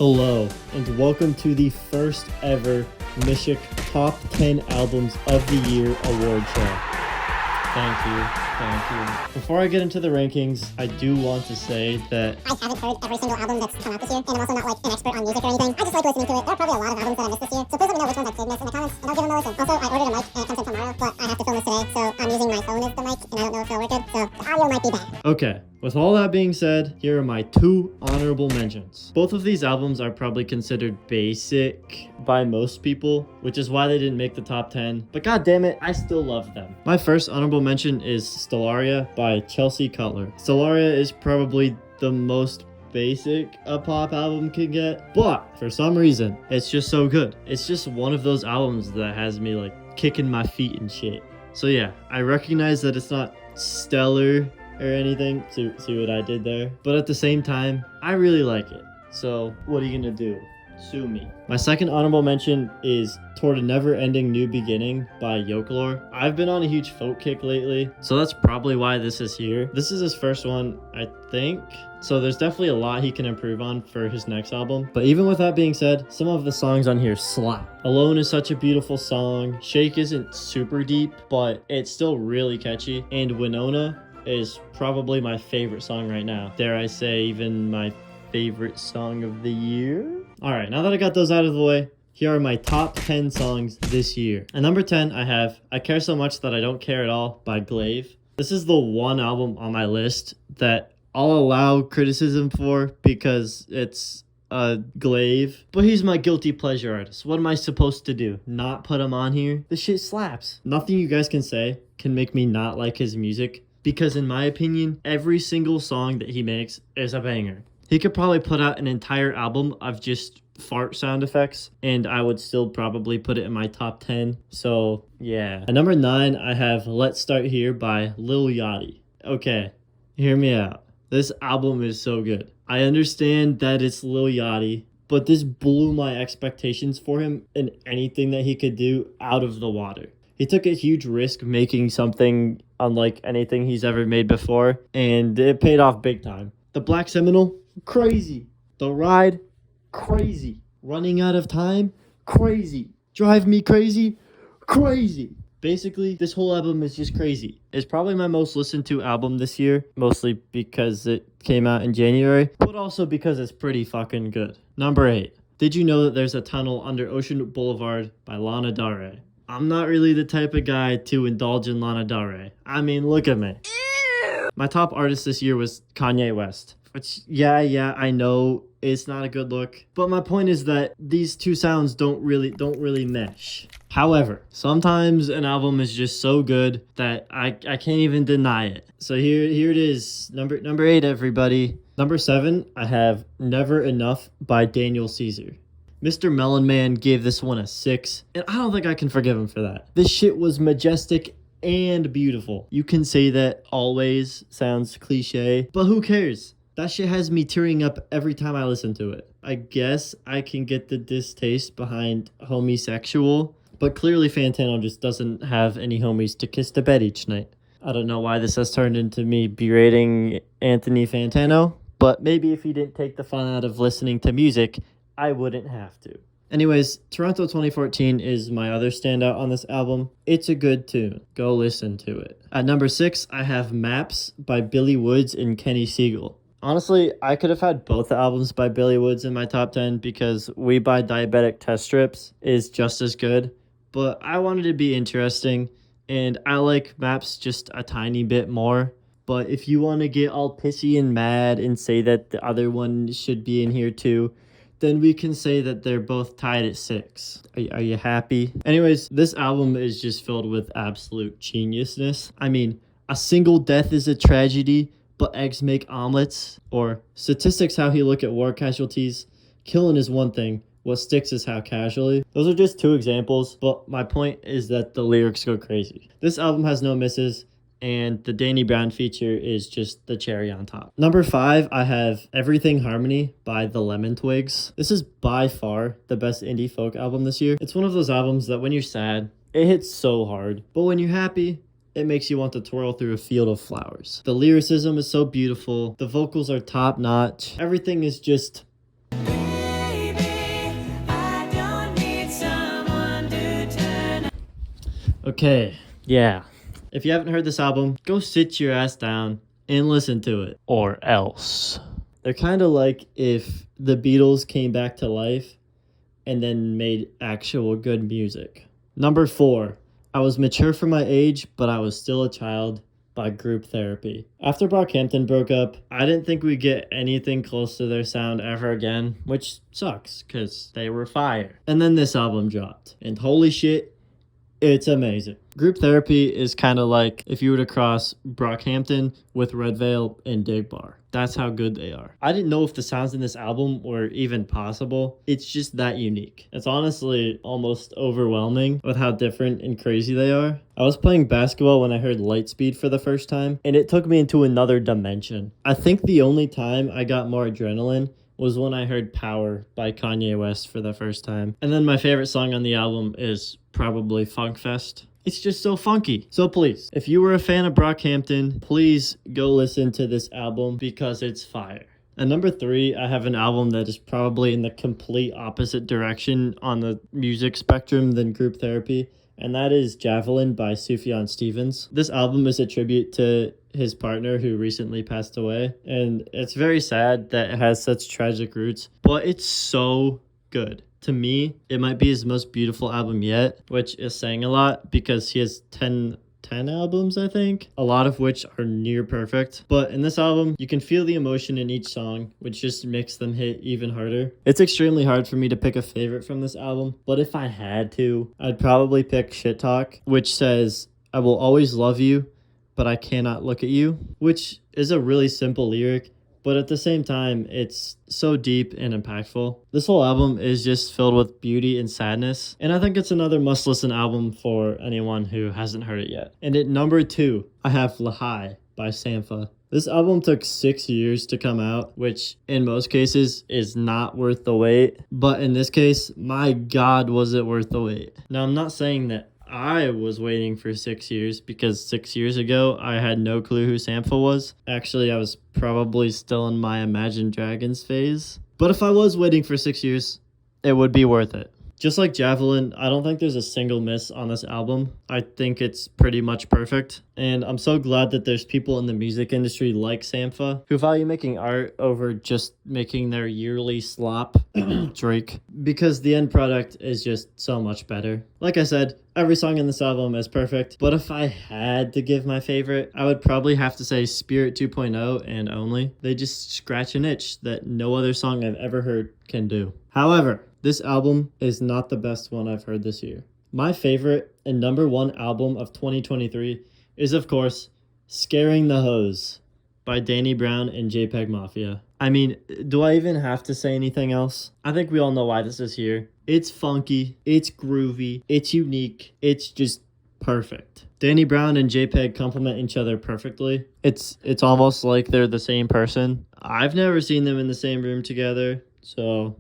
Hello, and welcome to the first ever Mishik Top 10 Albums of the Year award show. Thank you. Before I get into the rankings, I do want to say that I haven't heard every single album that's come out this year, and I'm also not like an expert on music or anything. I just like listening to it. There are probably a lot of albums that I missed this year, so please let me know which ones I did miss in the comments, and I'll give them a listen. Also, I ordered a mic, and it comes in tomorrow, but I have to film this today, so I'm using my phone as the mic, and I don't know if it'll work good, so the audio might be bad. Okay, with all that being said, here are my two honorable mentions. Both of these albums are probably considered basic by most people, which is why they didn't make the top 10, but god damn it, I still love them. My first honorable mention is Stellaria by Chelsea Cutler. Stellaria is probably the most basic a pop album can get, but for some reason, it's just so good. It's just one of those albums that has me like kicking my feet and shit. So yeah, I recognize that it's not stellar or anything. See what I did there? But at the same time, I really like it. So what are you gonna do? Sue me. My second honorable mention is Toward a Never Ending New Beginning by Yokelore. I've been on a huge folk kick lately, so that's probably why this is here. This is his first one, I think. So there's definitely a lot he can improve on for his next album. But even with that being said, some of the songs on here slap. Alone is such a beautiful song. Shake isn't super deep, but it's still really catchy. And Winona is probably my favorite song right now. Dare I say, even my favorite song of the year? Alright, now that I got those out of the way, here are my top 10 songs this year. At number 10, I have I Care So Much That I Don't Care At All by Blvd. This is the one album on my list that I'll allow criticism for because it's Glaive, but he's my guilty pleasure artist. What am I supposed to do? Not put him on here? This shit slaps. Nothing you guys can say can make me not like his music, because in my opinion, every single song that he makes is a banger. He could probably put out an entire album of just fart sound effects, and I would still probably put it in my top 10. So yeah. At number 9, I have Let's Start Here by Lil Yachty. Okay, hear me out. This album is so good. I understand that it's Lil Yachty, but this blew my expectations for him and anything that he could do out of the water. He took a huge risk making something unlike anything he's ever made before, and it paid off big time. The Black Seminole, crazy. The Ride, crazy. Running Out of Time, crazy. Drive Me Crazy, crazy. Basically, this whole album is just crazy. It's probably my most listened to album this year, mostly because it came out in January, but also because it's pretty fucking good. Number 8, Did You Know That There's a Tunnel Under Ocean Boulevard by Lana Del Rey. I'm not really the type of guy to indulge in Lana Del Rey. I mean, look at me. My top artist this year was Kanye West. Which, yeah, I know it's not a good look. But my point is that these two sounds don't really mesh. However, sometimes an album is just so good that I can't even deny it. So here it is. Number 8, everybody. Number 7, I have Never Enough by Daniel Caesar. Mr. Melon Man gave this one a 6, and I don't think I can forgive him for that. This shit was majestic and beautiful. You can say that always, sounds cliche, but who cares? That shit has me tearing up every time I listen to it. I guess I can get the distaste behind homosexual, but clearly Fantano just doesn't have any homies to kiss to bed each night. I don't know why this has turned into me berating Anthony Fantano, but maybe if he didn't take the fun out of listening to music, I wouldn't have to. Anyways, Toronto 2014 is my other standout on this album. It's a good tune. Go listen to it. At number 6, I have Maps by Billy Woods and Kenny Siegel. Honestly, I could have had both albums by Billy Woods in my top 10 because We Buy Diabetic Test Strips is just as good, but I wanted to be interesting, and I like Maps just a tiny bit more. But if you want to get all pissy and mad and say that the other one should be in here too, then we can say that they're both tied at 6. Are you happy? Anyways, this album is just filled with absolute geniusness. I mean, a single death is a tragedy, but eggs make omelets. Or statistics how he look at war casualties. Killing is one thing. What sticks is how casually. Those are just 2 examples, but my point is that the lyrics go crazy. This album has no misses, and the Danny Brown feature is just the cherry on top. Number 5, I have Everything Harmony by the Lemon Twigs. This is by far the best indie folk album this year. It's one of those albums that when you're sad, it hits so hard, but when you're happy, it makes you want to twirl through a field of flowers. The lyricism is so beautiful. The vocals are top notch. Everything is just... Okay, yeah. If you haven't heard this album, go sit your ass down and listen to it. Or else. They're kind of like if the Beatles came back to life and then made actual good music. Number 4, I Was Mature for My Age, But I Was Still a Child by Group Therapy. After Brockhampton broke up, I didn't think we'd get anything close to their sound ever again, which sucks, because they were fire. And then this album dropped, and holy shit, it's amazing. Group Therapy is kind of like if you were to cross Brockhampton with Red Veil and Dig Bar. That's how good they are. I didn't know if the sounds in this album were even possible. It's just that unique. It's honestly almost overwhelming with how different and crazy they are. I was playing basketball when I heard Lightspeed for the first time, and it took me into another dimension. I think the only time I got more adrenaline was when I heard Power by Kanye West for the first time. And then my favorite song on the album is probably Funkfest. It's just so funky. So please, if you were a fan of Brockhampton, please go listen to this album because it's fire. At number 3, I have an album that is probably in the complete opposite direction on the music spectrum than Group Therapy, and that is Javelin by Sufjan Stevens. This album is a tribute to his partner who recently passed away, and it's very sad that it has such tragic roots, but it's so good. To me, it might be his most beautiful album yet, which is saying a lot because he has 10 albums, I think, a lot of which are near perfect. But in this album, you can feel the emotion in each song, which just makes them hit even harder. It's extremely hard for me to pick a favorite from this album, but if I had to, I'd probably pick Shit Talk, which says, "I will always love you, but I cannot look at you," which is a really simple lyric, but at the same time, it's so deep and impactful. This whole album is just filled with beauty and sadness, and I think it's another must-listen album for anyone who hasn't heard it yet. And at number 2, I have Lahai by Sampha. This album took 6 years to come out, which in most cases is not worth the wait, but in this case, my God, was it worth the wait. Now, I'm not saying that I was waiting for 6 years because 6 years ago, I had no clue who Sampha was. Actually, I was probably still in my Imagine Dragons phase. But if I was waiting for 6 years, it would be worth it. Just like Javelin, I don't think there's a single miss on this album. I think it's pretty much perfect. And I'm so glad that there's people in the music industry like Sampha who value making art over just making their yearly slop, Drake, because the end product is just so much better. Like I said, every song in this album is perfect, but if I had to give my favorite, I would probably have to say Spirit 2.0 and Only. They just scratch an itch that no other song I've ever heard can do. However, this album is not the best one I've heard this year. My favorite and number 1 album of 2023 is, of course, Scaring the Hose by Danny Brown and JPEG Mafia. I mean, do I even have to say anything else? I think we all know why this is here. It's funky, it's groovy, it's unique, it's just perfect. Danny Brown and JPEG complement each other perfectly. It's almost like they're the same person. I've never seen them in the same room together, so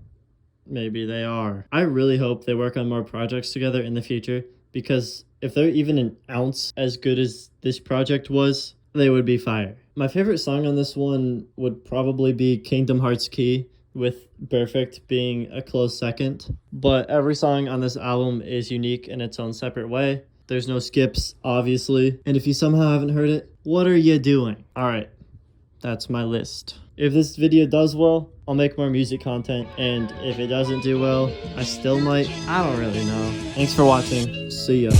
maybe they are. I really hope they work on more projects together in the future, because if they're even an ounce as good as this project was, they would be fire. My favorite song on this one would probably be Kingdom Hearts Key, with Perfect being a close second. But every song on this album is unique in its own separate way. There's no skips, obviously. And if you somehow haven't heard it, what are you doing? Alright, that's my list. If this video does well, I'll make more music content, and if it doesn't do well, I still might. I don't really know. Thanks for watching. See ya.